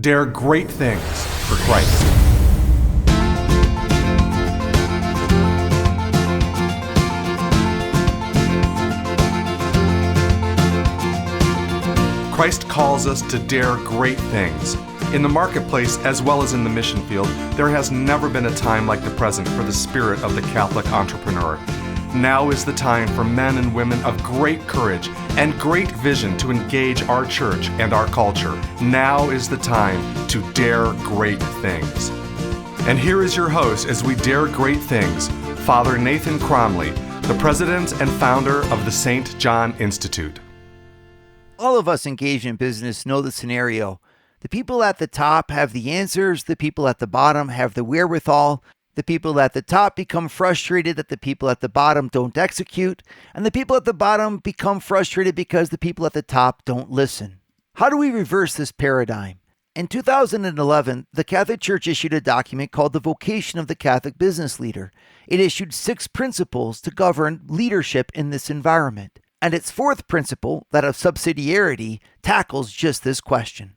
dare great things for Christ. Christ calls us to dare great things. In the marketplace, as well as in the mission field, there has never been a time like the present for the spirit of the Catholic entrepreneur. Now is the time for men and women of great courage and great vision to engage our church and our culture. Now is the time to dare great things. And here is your host as we dare great things, Father Nathan Cromley, the president and founder of the St. John Institute. All of us engaged in business know the scenario. The people at the top have the answers. The people at the bottom have the wherewithal. The people at the top become frustrated that the people at the bottom don't execute. And the people at the bottom become frustrated because the people at the top don't listen. How do we reverse this paradigm? In 2011, the Catholic Church issued a document called the Vocation of the Catholic Business Leader. It issued 6 principles to govern leadership in this environment. And its 4th principle, that of subsidiarity, tackles just this question.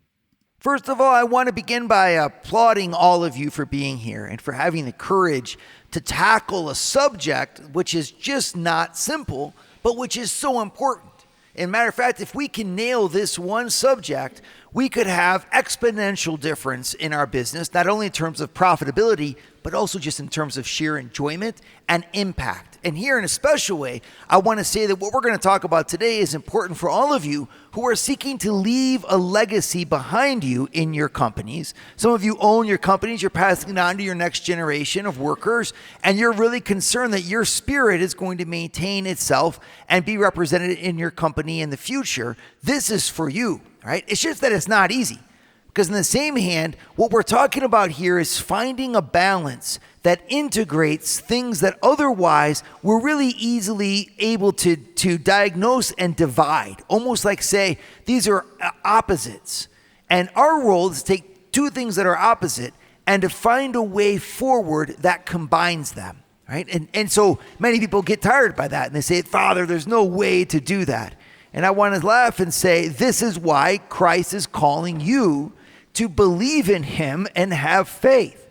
First of all, I want to begin by applauding all of you for being here and for having the courage to tackle a subject which is just not simple, but which is so important. As a matter of fact, if we can nail this one subject, we could have exponential difference in our business, not only in terms of profitability, but also just in terms of sheer enjoyment and impact. And here in a special way, I want to say that what we're going to talk about today is important for all of you who are seeking to leave a legacy behind you in your companies. Some of you own your companies, you're passing it on to your next generation of workers, and you're really concerned that your spirit is going to maintain itself and be represented in your company in the future. This is for you, right? It's just that it's not easy. Because in the same hand, what we're talking about here is finding a balance that integrates things that otherwise we're really easily able to diagnose and divide. Almost like, say, these are opposites. And our role is to take 2 things that are opposite and to find a way forward that combines them, right? And so many people get tired by that. And they say, Father, there's no way to do that. And I want to laugh and say, this is why Christ is calling you to believe in him and have faith.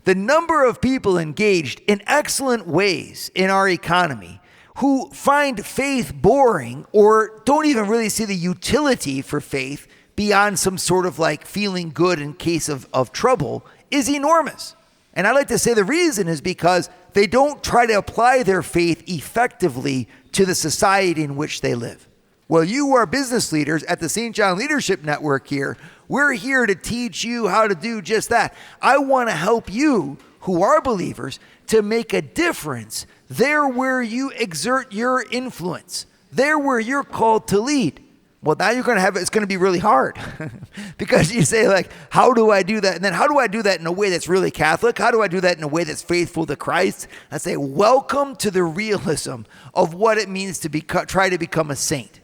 The number of people engaged in excellent ways in our economy who find faith boring or don't even really see the utility for faith beyond some sort of like feeling good in case of trouble is enormous. And I like to say the reason is because they don't try to apply their faith effectively to the society in which they live. Well, you are business leaders at the St. John Leadership Network here. We're here to teach you how to do just that. I want to help you who are believers to make a difference there where you exert your influence, there where you're called to lead. Well, now you're going to have it's going to be really hard because you say like, how do I do that? And then how do I do that in a way that's really Catholic? How do I do that in a way that's faithful to Christ? I say, welcome to the realism of what it means to try to become a saint.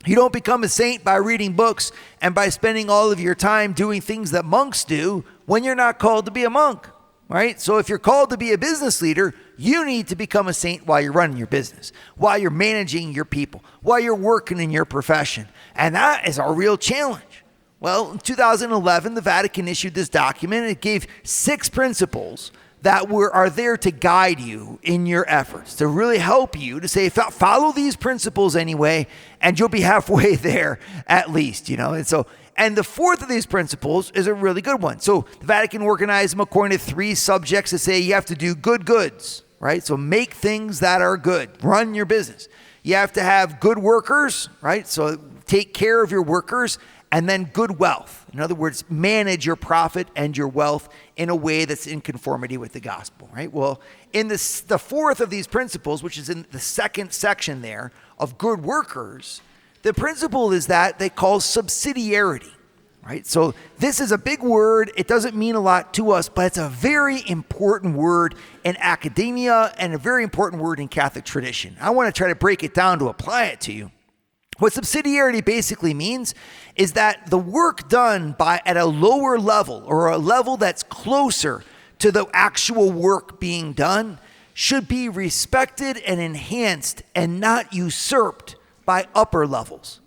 You don't become a saint by reading books and by spending all of your time doing things that monks do when you're not called to be a monk, right? So if you're called to be a business leader, you need to become a saint while you're running your business, while you're managing your people, while you're working in your profession. And that is our real challenge. Well, in 2011, the Vatican issued this document. It gave 6 principles that are there to guide you in your efforts, to really help you to say, follow these principles anyway, and you'll be halfway there at least, you know. And the 4th of these principles is a really good one. So the Vatican organized them according to 3 subjects to say you have to do good goods, right? So make things that are good, run your business. You have to have good workers, right? So take care of your workers. And then good wealth. In other words, manage your profit and your wealth in a way that's in conformity with the gospel, right? Well, in the 4th of these principles, which is in the 2nd section there of good workers, the principle is that they call subsidiarity, right? So this is a big word. It doesn't mean a lot to us, but it's a very important word in academia and a very important word in Catholic tradition. I want to try to break it down to apply it to you. What subsidiarity basically means is that the work done at a lower level or a level that's closer to the actual work being done should be respected and enhanced and not usurped by upper levels.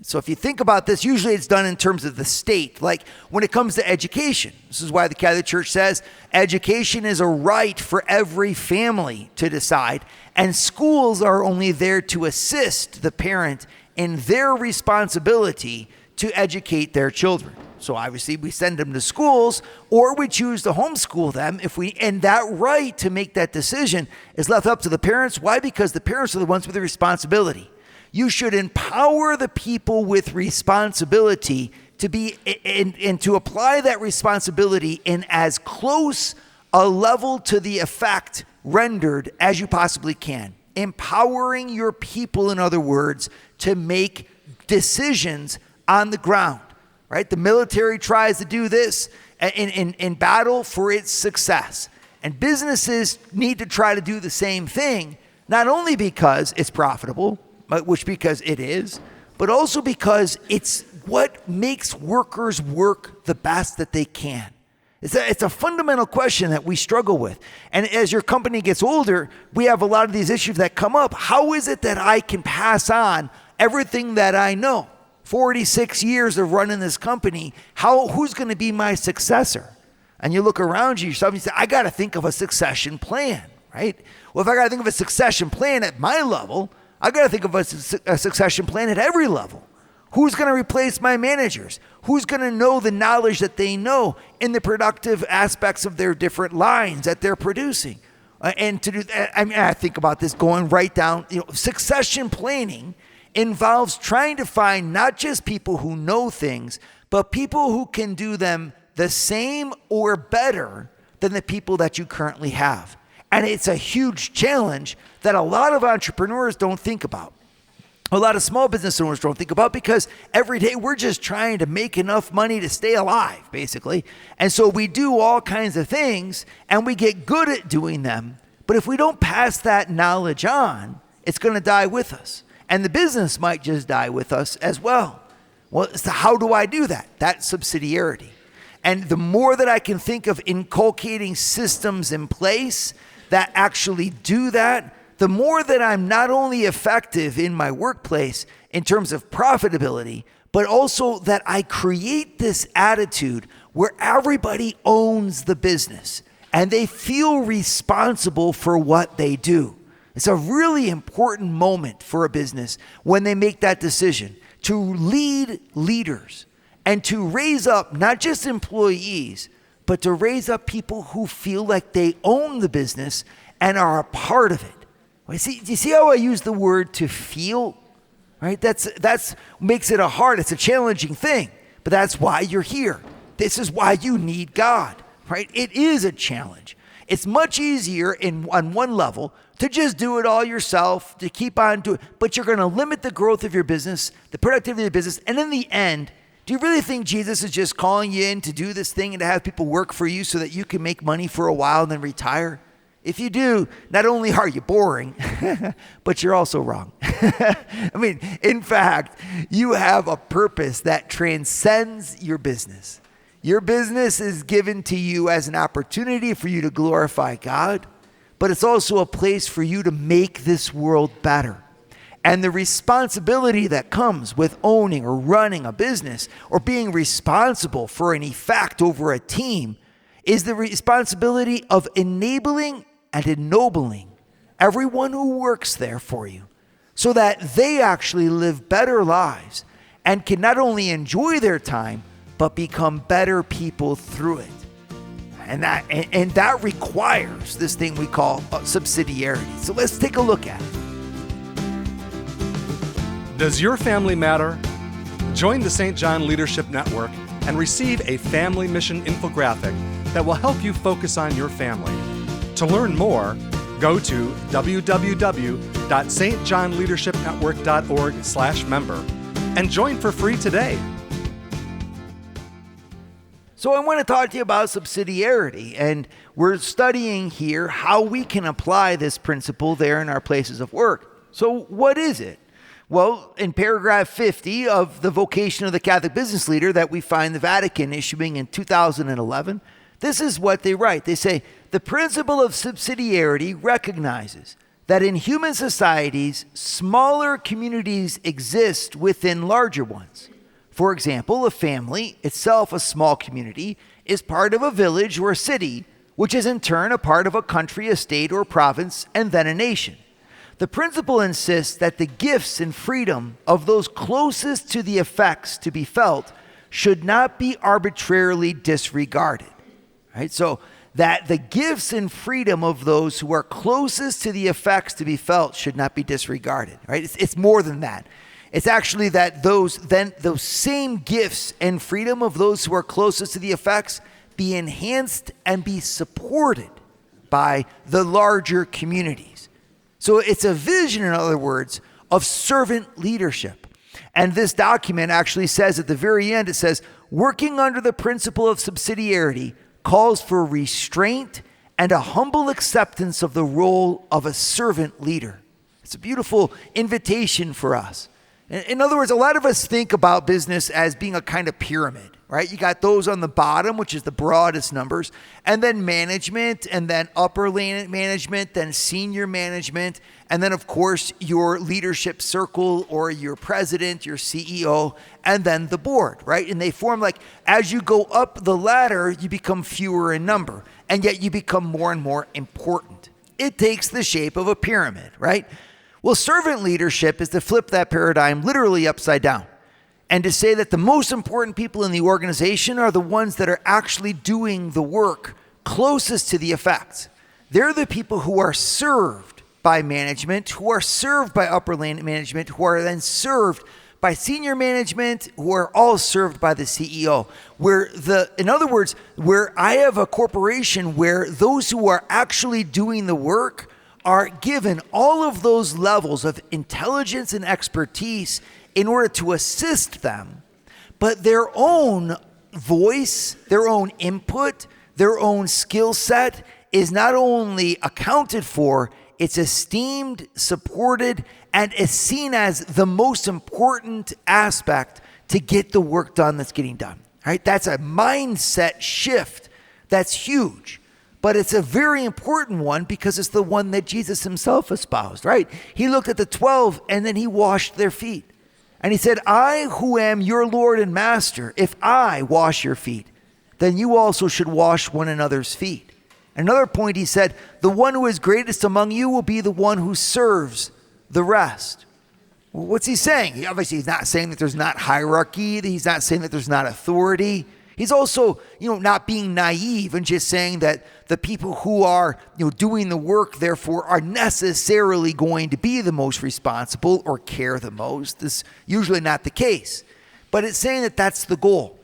So if you think about this, usually it's done in terms of the state. Like when it comes to education, this is why the Catholic Church says education is a right for every family to decide, and schools are only there to assist the parent in their responsibility to educate their children. So obviously we send them to schools, or we choose to homeschool them and that right to make that decision is left up to the parents. Why? Because the parents are the ones with the responsibility. You should empower the people with responsibility to be and to apply that responsibility in as close a level to the effect rendered as you possibly can. Empowering your people, in other words, to make decisions on the ground. Right? The military tries to do this in battle for its success. And businesses need to try to do the same thing, not only because it's profitable, which because it is, but also because it's what makes workers work the best that they can. It's a fundamental question that we struggle with. And as your company gets older, we have a lot of these issues that come up. How is it that I can pass on everything that I know? 46 years of running this company, who's going to be my successor? And you look around you yourself and you say, I got to think of a succession plan, right? Well, if I got to think of a succession plan at my level, I got to think of a succession plan at every level. Who's going to replace my managers? Who's going to know the knowledge that they know in the productive aspects of their different lines that they're producing? And to do that, I think about this going right down, succession planning involves trying to find not just people who know things, but people who can do them the same or better than the people that you currently have. And it's a huge challenge that a lot of entrepreneurs don't think about. A lot of small business owners don't think about, because every day we're just trying to make enough money to stay alive, basically. And so we do all kinds of things and we get good at doing them. But if we don't pass that knowledge on, it's going to die with us. And the business might just die with us as well. Well, so how do I do that? That's subsidiarity. And the more that I can think of inculcating systems in place that actually do that, the more that I'm not only effective in my workplace in terms of profitability, but also that I create this attitude where everybody owns the business and they feel responsible for what they do. It's a really important moment for a business when they make that decision to lead leaders and to raise up not just employees, but to raise up people who feel like they own the business and are a part of it. Do you see how I use the word to feel? Right? That's makes it it's a challenging thing, but that's why you're here. This is why you need God, right? It is a challenge. It's much easier on one level to just do it all yourself, to keep on doing it, but you're going to limit the growth of your business, the productivity of the business, and in the end, do you really think Jesus is just calling you in to do this thing and to have people work for you so that you can make money for a while and then retire? If you do, not only are you boring, but you're also wrong. I mean, in fact, you have a purpose that transcends your business. Your business is given to you as an opportunity for you to glorify God, but it's also a place for you to make this world better. And the responsibility that comes with owning or running a business or being responsible for an effect over a team is the responsibility of enabling and ennobling everyone who works there for you so that they actually live better lives and can not only enjoy their time, but become better people through it. And that requires this thing we call subsidiarity. So let's take a look at it. Does your family matter? Join the St. John Leadership Network and receive a family mission infographic that will help you focus on your family. To learn more, go to www.stjohnleadershipnetwork.org/member and join for free today. So I want to talk to you about subsidiarity, and we're studying here how we can apply this principle there in our places of work. So what is it? Well, in paragraph 50 of the Vocation of the Catholic Business Leader that we find the Vatican issuing in 2011, this is what they write. They say, the principle of subsidiarity recognizes that in human societies, smaller communities exist within larger ones. For example, a family, itself a small community, is part of a village or a city, which is in turn a part of a country, a state, or province, and then a nation. The principle insists that the gifts and freedom of those closest to the effects to be felt should not be arbitrarily disregarded. Right? So that the gifts and freedom of those who are closest to the effects to be felt should not be disregarded. Right? It's more than that. It's actually that those same gifts and freedom of those who are closest to the effects be enhanced and be supported by the larger communities. So it's a vision, in other words, of servant leadership. And this document actually says at the very end, it says, working under the principle of subsidiarity calls for restraint and a humble acceptance of the role of a servant leader. It's a beautiful invitation for us. In other words, a lot of us think about business as being a kind of pyramid, right? You got those on the bottom, which is the broadest numbers, and then management, and then upper management, then senior management, and then, of course, your leadership circle or your president, your CEO, and then the board, right? And they form like, as you go up the ladder, you become fewer in number, and yet you become more and more important. It takes the shape of a pyramid, right? Well, servant leadership is to flip that paradigm literally upside down and to say that the most important people in the organization are the ones that are actually doing the work closest to the effects. They're the people who are served by management, who are served by upper management, who are then served by senior management, who are all served by the CEO. In other words, where I have a corporation where those who are actually doing the work are given all of those levels of intelligence and expertise in order to assist them, but their own voice, their own input, their own skill set is not only accounted for, it's esteemed, supported, and is seen as the most important aspect to get the work done that's getting done. Right? That's a mindset shift that's huge. But it's a very important one because it's the one that Jesus himself espoused, right? He looked at the 12 and then he washed their feet. And he said, I who am your Lord and Master, if I wash your feet, then you also should wash one another's feet. Another point he said, the one who is greatest among you will be the one who serves the rest. Well, what's he saying? Obviously, he's not saying that there's not hierarchy. He's not saying that there's not authority. He's also, not being naive and just saying that the people who are, doing the work, therefore, are necessarily going to be the most responsible or care the most. This is usually not the case. But it's saying that that's the goal.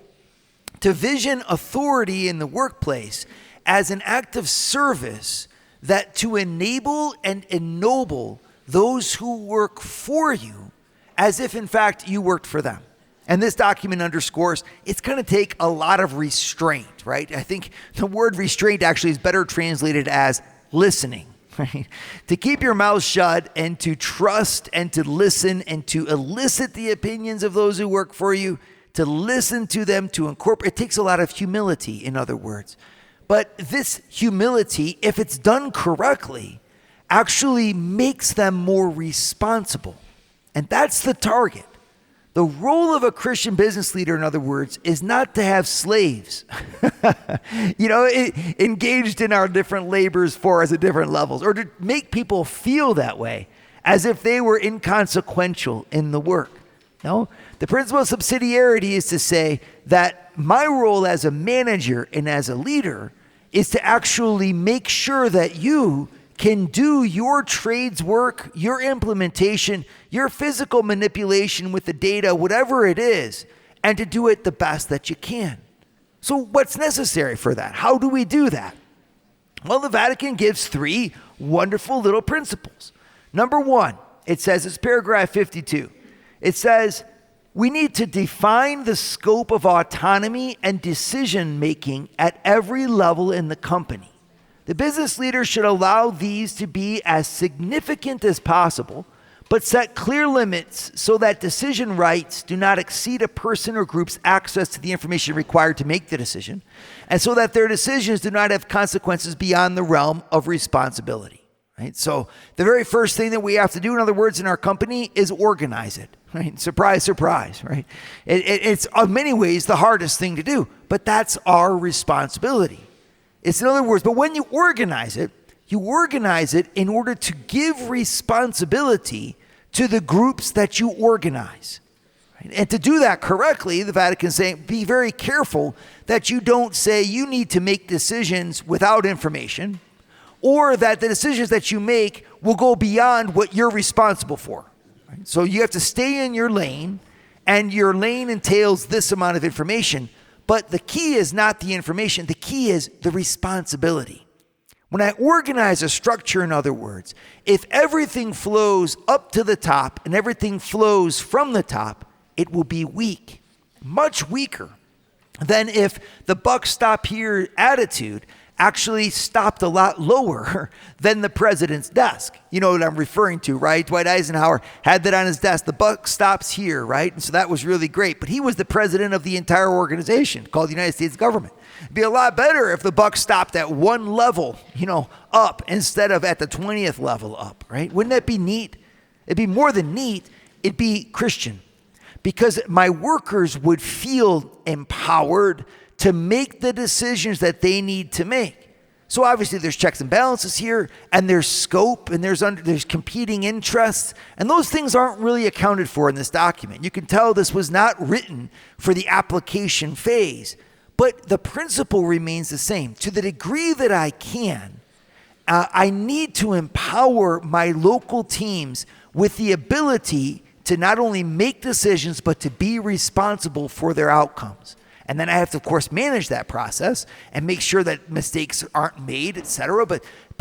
To vision authority in the workplace as an act of service that to enable and ennoble those who work for you as if, in fact, you worked for them. And this document underscores it's going to take a lot of restraint, right? I think the word restraint actually is better translated as listening, right? To keep your mouth shut and to trust and to listen and to elicit the opinions of those who work for you, to listen to them, to incorporate. It takes a lot of humility, in other words. But this humility, if it's done correctly, actually makes them more responsible. And that's the target. The role of a Christian business leader, in other words, is not to have slaves, engaged in our different labors for us at different levels, or to make people feel that way, as if they were inconsequential in the work. No, the principle of subsidiarity is to say that my role as a manager and as a leader is to actually make sure that you can do your trade's work, your implementation, your physical manipulation with the data, whatever it is, and to do it the best that you can. So what's necessary for that? How do we do that? Well, the Vatican gives 3 wonderful little principles. Number 1, it says, it's paragraph 52. It says, we need to define the scope of autonomy and decision-making at every level in the company. The business leader should allow these to be as significant as possible, but set clear limits so that decision rights do not exceed a person or group's access to the information required to make the decision, and so that their decisions do not have consequences beyond the realm of responsibility. right? So the very first thing that we have to do, in other words, in our company is organize it, right? Surprise, surprise, right? It's in many ways the hardest thing to do, but that's our responsibility. It's in other words, but when you organize it in order to give responsibility to the groups that you organize. Right? And to do that correctly, the Vatican is saying, be very careful that you don't say you need to make decisions without information, or that the decisions that you make will go beyond what you're responsible for. Right? So you have to stay in your lane, and your lane entails this amount of information, but the key is not the information, the key is the responsibility. When I organize a structure, in other words, if everything flows up to the top and everything flows from the top, it will be weak, much weaker than if the buck stop here attitude actually stopped a lot lower than the president's desk. You know what I'm referring to, right? Dwight Eisenhower had that on his desk. The buck stops here, right? And so that was really great. But he was the president of the entire organization called the United States government. It'd be a lot better if the buck stopped at one level, up instead of at the 20th level up, right? Wouldn't that be neat? It'd be more than neat. It'd be Christian, because my workers would feel empowered to make the decisions that they need to make. So obviously there's checks and balances here, and there's scope, and there's competing interests, and those things aren't really accounted for in this document. You can tell this was not written for the application phase, but the principle remains the same. To the degree that I can, I need to empower my local teams with the ability to not only make decisions, but to be responsible for their outcomes. And then I have to, of course, manage that process and make sure that mistakes aren't made, et cetera,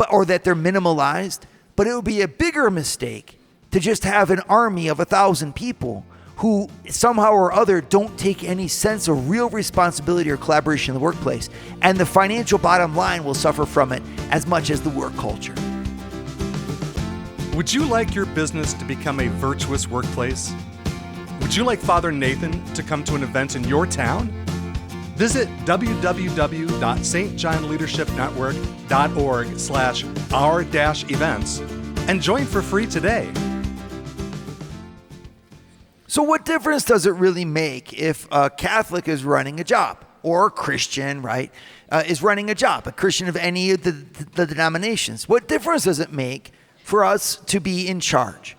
or that they're minimalized. But it would be a bigger mistake to just have an army of 1,000 people who somehow or other don't take any sense of real responsibility or collaboration in the workplace. And the financial bottom line will suffer from it as much as the work culture. Would you like your business to become a virtuous workplace? Would you like Father Nathan to come to an event in your town? Visit www.stjohnleadershipnetwork.org/our-events and join for free today. So what difference does it really make if a Catholic is running a job, or a Christian, right, is running a job, a Christian of any of the denominations? What difference does it make for us to be in charge?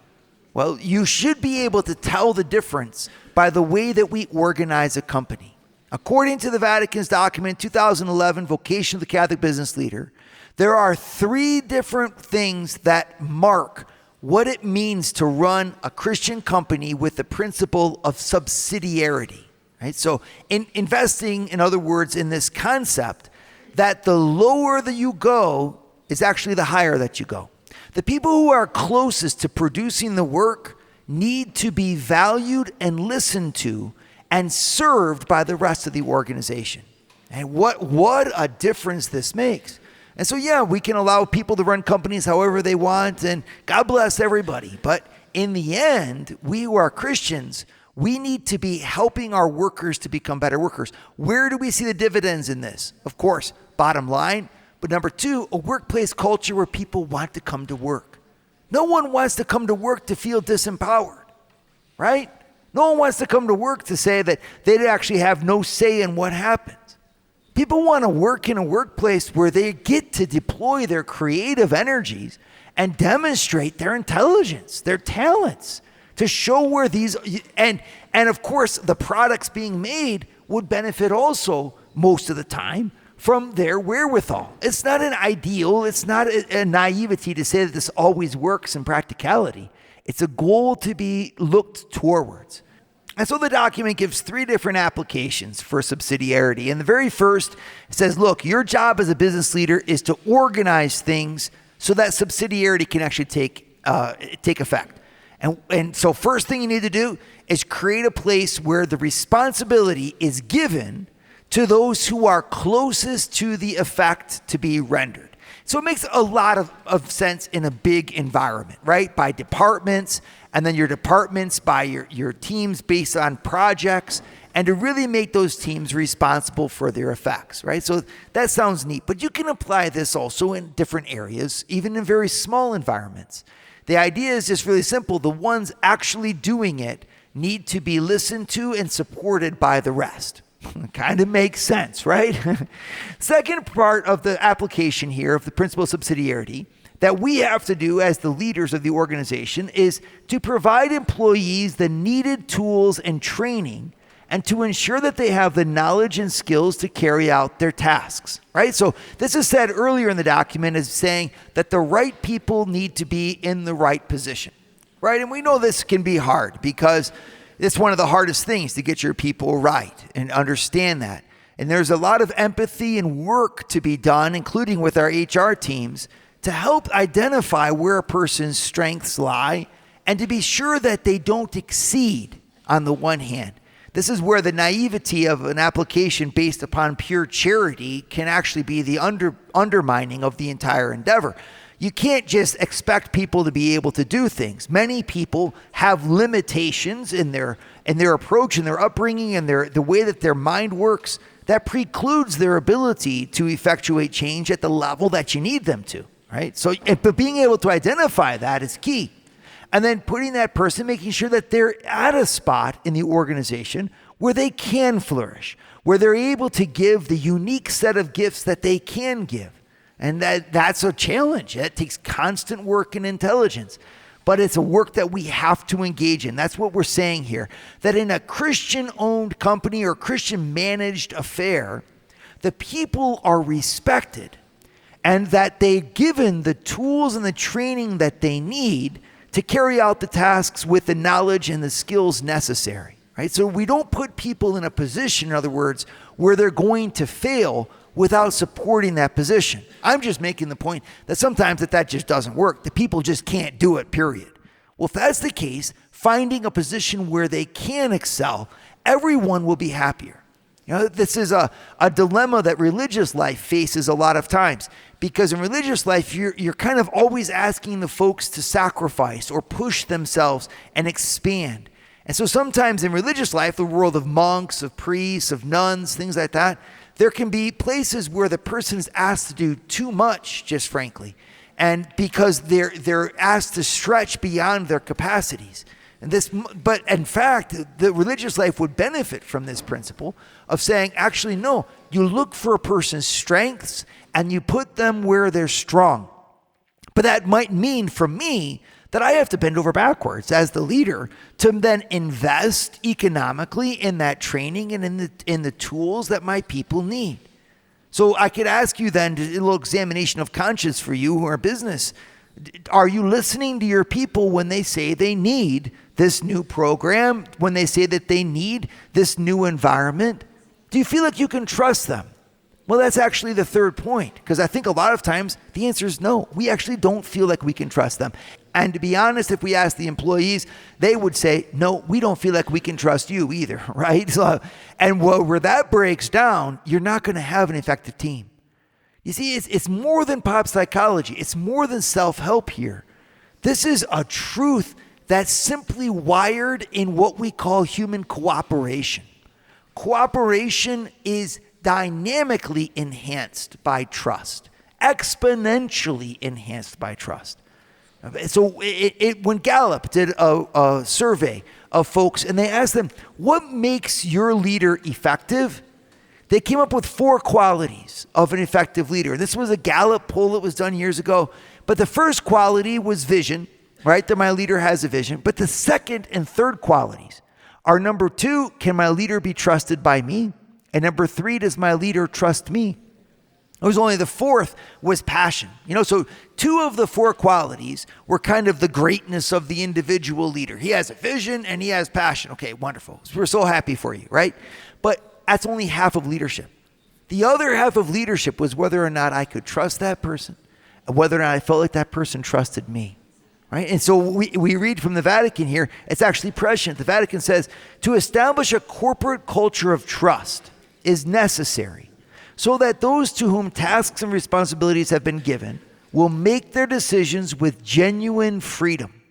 Well, you should be able to tell the difference by the way that we organize a company. According to the Vatican's document 2011, Vocation of the Catholic Business Leader, there are 3 different things that mark what it means to run a Christian company with the principle of subsidiarity. Right? So investing, in other words, in this concept that the lower that you go is actually the higher that you go. The people who are closest to producing the work need to be valued and listened to and served by the rest of the organization. And what a difference this makes. And so, yeah, we can allow people to run companies however they want, and God bless everybody. But in the end, we who are Christians, we need to be helping our workers to become better workers. Where do we see the dividends in this? Of course, bottom line. But number 2, a workplace culture where people want to come to work. No one wants to come to work to feel disempowered, right? No one wants to come to work to say that they actually have no say in what happens. People want to work in a workplace where they get to deploy their creative energies and demonstrate their intelligence, their talents, to show where these, and of course the products being made would benefit also most of the time from their wherewithal. It's not an ideal, it's not a naivety to say that this always works in practicality. It's a goal to be looked towards. And so the document gives 3 different applications for subsidiarity. And the very first says, look, your job as a business leader is to organize things so that subsidiarity can actually take effect. And so first thing you need to do is create a place where the responsibility is given to those who are closest to the effect to be rendered. So it makes a lot of sense in a big environment, right? By departments, and then your departments by your teams based on projects, and to really make those teams responsible for their effects, right? So that sounds neat, but you can apply this also in different areas, even in very small environments. The idea is just really simple. The ones actually doing it need to be listened to and supported by the rest. Kind of makes sense, right? Second part of the application here of the principle of subsidiarity that we have to do as the leaders of the organization is to provide employees the needed tools and training and to ensure that they have the knowledge and skills to carry out their tasks, right? So this is said earlier in the document as saying that the right people need to be in the right position, right? And we know this can be hard because it's one of the hardest things to get your people right and understand that. And there's a lot of empathy and work to be done, including with our HR teams, to help identify where a person's strengths lie and to be sure that they don't exceed on the one hand. This is where the naivety of an application based upon pure charity can actually be the undermining of the entire endeavor. You can't just expect people to be able to do things. Many people have limitations in their approach and their upbringing and the way that their mind works that precludes their ability to effectuate change at the level that you need them to, right? So, but being able to identify that is key. And then putting that person, making sure that they're at a spot in the organization where they can flourish, where they're able to give the unique set of gifts that they can give. And that's a challenge. It takes constant work and intelligence. But it's a work that we have to engage in. That's what we're saying here. That in a Christian-owned company or Christian-managed affair, the people are respected and that they're given the tools and the training that they need to carry out the tasks with the knowledge and the skills necessary, right? So we don't put people in a position, in other words, where they're going to fail without supporting that position. I'm just making the point that sometimes that just doesn't work. The people just can't do it, period. Well, if that's the case, finding a position where they can excel, everyone will be happier. You know, this is a dilemma that religious life faces a lot of times, because in religious life, you're kind of always asking the folks to sacrifice or push themselves and expand. And so sometimes in religious life, the world of monks, of priests, of nuns, things like that, there can be places where the person is asked to do too much, just frankly, and because they're asked to stretch beyond their capacities. But in fact, the religious life would benefit from this principle of saying, actually, no, you look for a person's strengths and you put them where they're strong. But that might mean for me that I have to bend over backwards as the leader to then invest economically in that training and in the tools that my people need. So I could ask you then, a little examination of conscience for you who are business. Are you listening to your people when they say they need this new program, when they say that they need this new environment? Do you feel like you can trust them? Well, that's actually the third point, because I think a lot of times the answer is no. We actually don't feel like we can trust them. And to be honest, if we ask the employees, they would say, no, we don't feel like we can trust you either, right? So, and where that breaks down, you're not going to have an effective team. You see, it's more than pop psychology. It's more than self-help here. This is a truth that's simply wired in what we call human cooperation. Cooperation is dynamically enhanced by trust, exponentially enhanced by trust. So when Gallup did a survey of folks and they asked them, what makes your leader effective? They came up with 4 qualities of an effective leader. This was a Gallup poll that was done years ago. But the first quality was vision, right? That my leader has a vision. But the second and third qualities are, number 2, can my leader be trusted by me? And number 3, does my leader trust me? It was only the fourth was passion. So 2 of the 4 qualities were kind of the greatness of the individual leader. He has a vision and he has passion. Okay, wonderful. We're so happy for you, right? But that's only half of leadership. The other half of leadership was whether or not I could trust that person and whether or not I felt like that person trusted me. Right? And so we read from the Vatican here, it's actually prescient. The Vatican says, to establish a corporate culture of trust is necessary so that those to whom tasks and responsibilities have been given will make their decisions with genuine freedom.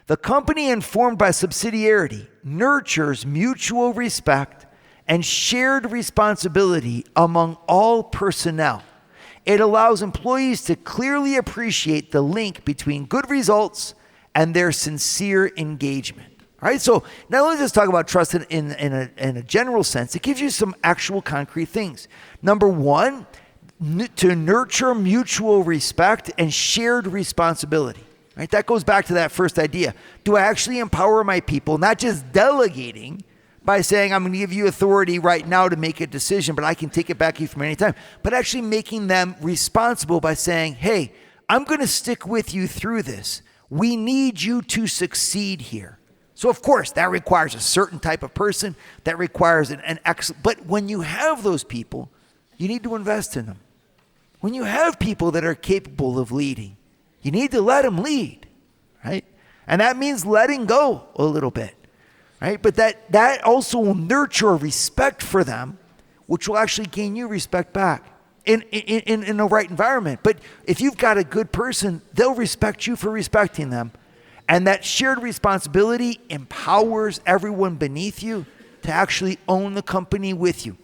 The company informed by subsidiarity nurtures mutual respect and shared responsibility among all personnel. It allows employees to clearly appreciate the link between good results and their sincere engagement. All right, so not only does it talk about trust in a general sense, it gives you some actual concrete things. Number one, to nurture mutual respect and shared responsibility. Right? That goes back to that first idea. Do I actually empower my people, not just delegating by saying, I'm going to give you authority right now to make a decision, but I can take it back from any time, but actually making them responsible by saying, hey, I'm going to stick with you through this. We need you to succeed here. So of course, that requires a certain type of person, that requires an excellent, but when you have those people, you need to invest in them. When you have people that are capable of leading, you need to let them lead, right? And that means letting go a little bit, right? But that also will nurture a respect for them, which will actually gain you respect back in the right environment. But if you've got a good person, they'll respect you for respecting them. And that shared responsibility empowers everyone beneath you to actually own the company with you.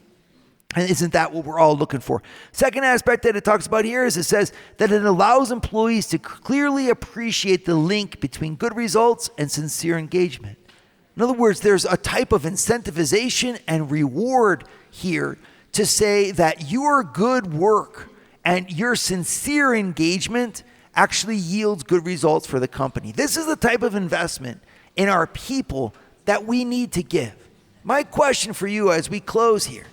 And isn't that what we're all looking for? Second aspect that it talks about here is it says that it allows employees to clearly appreciate the link between good results and sincere engagement. In other words, there's a type of incentivization and reward here to say that your good work and your sincere engagement actually yields good results for the company. This is the type of investment in our people that we need to give. My question for you as we close here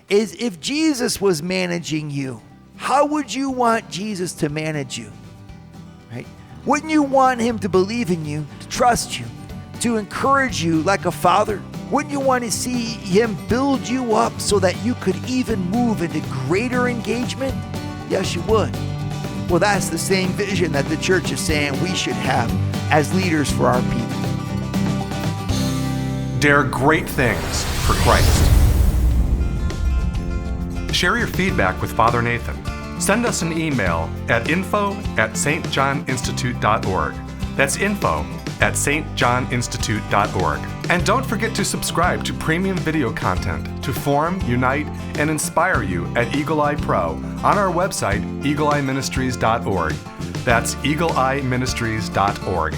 is, if Jesus was managing you, how would you want Jesus to manage you? Right? Wouldn't you want him to believe in you, to trust you, to encourage you like a father? Wouldn't you want to see him build you up so that you could even move into greater engagement? Yes, you would. Well, that's the same vision that the church is saying we should have as leaders for our people. Dare great things for Christ. Share your feedback with Father Nathan. Send us an email at info@stjohninstitute.org. That's info@stjohninstitute.org. And don't forget to subscribe to premium video content to form, unite, and inspire you at Eagle Eye Pro on our website, eagleeyeministries.org. That's eagleeyeministries.org.